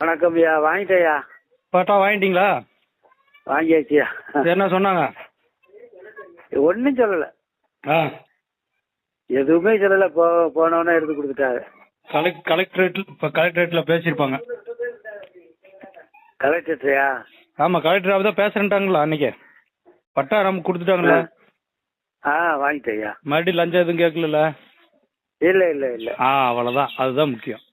வணக்கம் ஐயா, வாங்கிட்டேயா. பட்டா வாங்கிட்டீங்களா? வாங்கியாச்சியா. என்ன சொன்னாங்க? ஒன்றும் சொல்லலை, ஆ எதுவுமே சொல்லலை. போனவொன்னே எடுத்து கொடுத்துட்டாங்க. கலெக்டரேட்டில் பேசியிருப்பாங்க. கலெக்டர்யா? ஆமாம், கலெக்டர் தான் பேசுறேன்ட்டாங்களா அன்னைக்கு? பட்டா நம்ம கொடுத்துட்டாங்களா? வாங்கிட்டேயா. மறுபடியும் லஞ்சம் எதுவும் கேட்கல? இல்லை இல்லை இல்லை. அவ்வளோதான், அதுதான் முக்கியம்.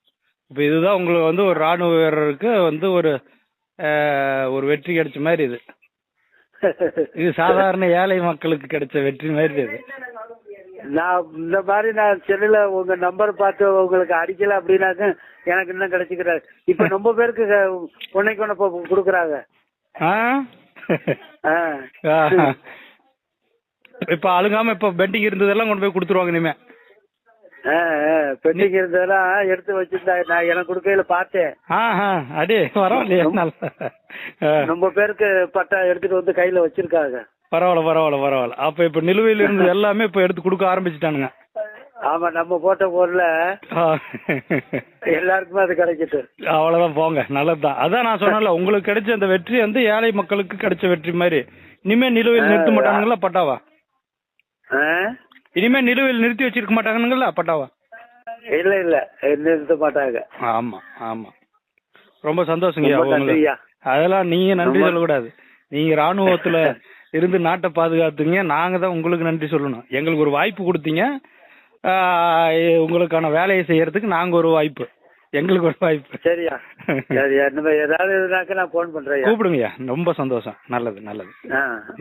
இப்போ இதுதான் உங்களுக்கு வந்து ஒரு ராணுவ வீரருக்கு வந்து ஒரு வெற்றி கிடைச்ச மாதிரி இது. இது சாதாரண ஏழை மக்களுக்கு கிடைச்ச வெற்றி மாதிரி இது. நான் இந்த மாதிரி நான் செல்லில் உங்க நம்பர் பார்த்து உங்களுக்கு அடிக்கல அப்படின்னாக்க எனக்கு இன்னும் கிடைச்சிக்கிறாரு. இப்போ ரொம்ப பேருக்கு உன்னைக்கு ஒன்று கொடுக்குறாங்க. இப்போ அழுங்காம இப்போ பெண்டிங் இருந்ததெல்லாம் கொண்டு போய் கொடுத்துருவாங்க இனிமே. பெண்டிங் இருந்ததெல்லாம் எடுத்து வச்சிருந்தா நான் எனக்கு கொடுக்கையில பார்த்தேன். அடே பரவாயில்லையே, ரொம்ப பேருக்கு பட்டா எடுத்துட்டு வந்து கையில வச்சிருக்காங்க. பரவாயில்ல. அப்ப இப்ப நிலுவையில் இருந்தது எல்லாமே இப்ப எடுத்து கொடுக்க ஆரம்பிச்சுட்டானுங்க. ஆமா, நம்ம போட்ட பொருள்ல எல்லாருக்குமே அது கிடைச்சிட்டு. அவ்வளவுதான், போங்க, நல்லதுதான். அதான் நான் சொன்னல, உங்களுக்கு கிடைச்ச அந்த வெற்றி வந்து ஏழை மக்களுக்கு கிடைச்ச வெற்றி மாதிரி. இனிமே நிலுவையில் நிறுத்த மாட்டானுங்களா பட்டாவா? இனிமே நிலுவையில் நிறுத்தி வச்சிருக்க மாட்டாங்கங்களா பட்டாவா? இல்ல இல்ல, நிறுத்த மாட்டாங்க. ஆமா. ரொம்ப சந்தோஷங்க. அதெல்லாம் நீங்க நன்றி சொல்லக்கூடாது. நீங்க ராணுவத்துல இருந்து நாட்டை பாதுகாத்தீங்க. நாங்க தான் உங்களுக்கு நன்றி சொல்லணும். எங்களுக்கு ஒரு வாய்ப்பு கொடுத்தீங்க. உங்களுக்கான வேலையை செய்யறதுக்கு நாங்க ஒரு வாய்ப்பு, எங்களுக்கு ஒரு வாய்ப்பு. சரியா? ஏதாவது நான் போன் பண்றேன். கூப்பிடுங்கய்யா. ரொம்ப சந்தோஷம். நல்லது.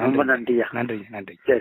ரொம்ப நன்றியா. நன்றி. சரி.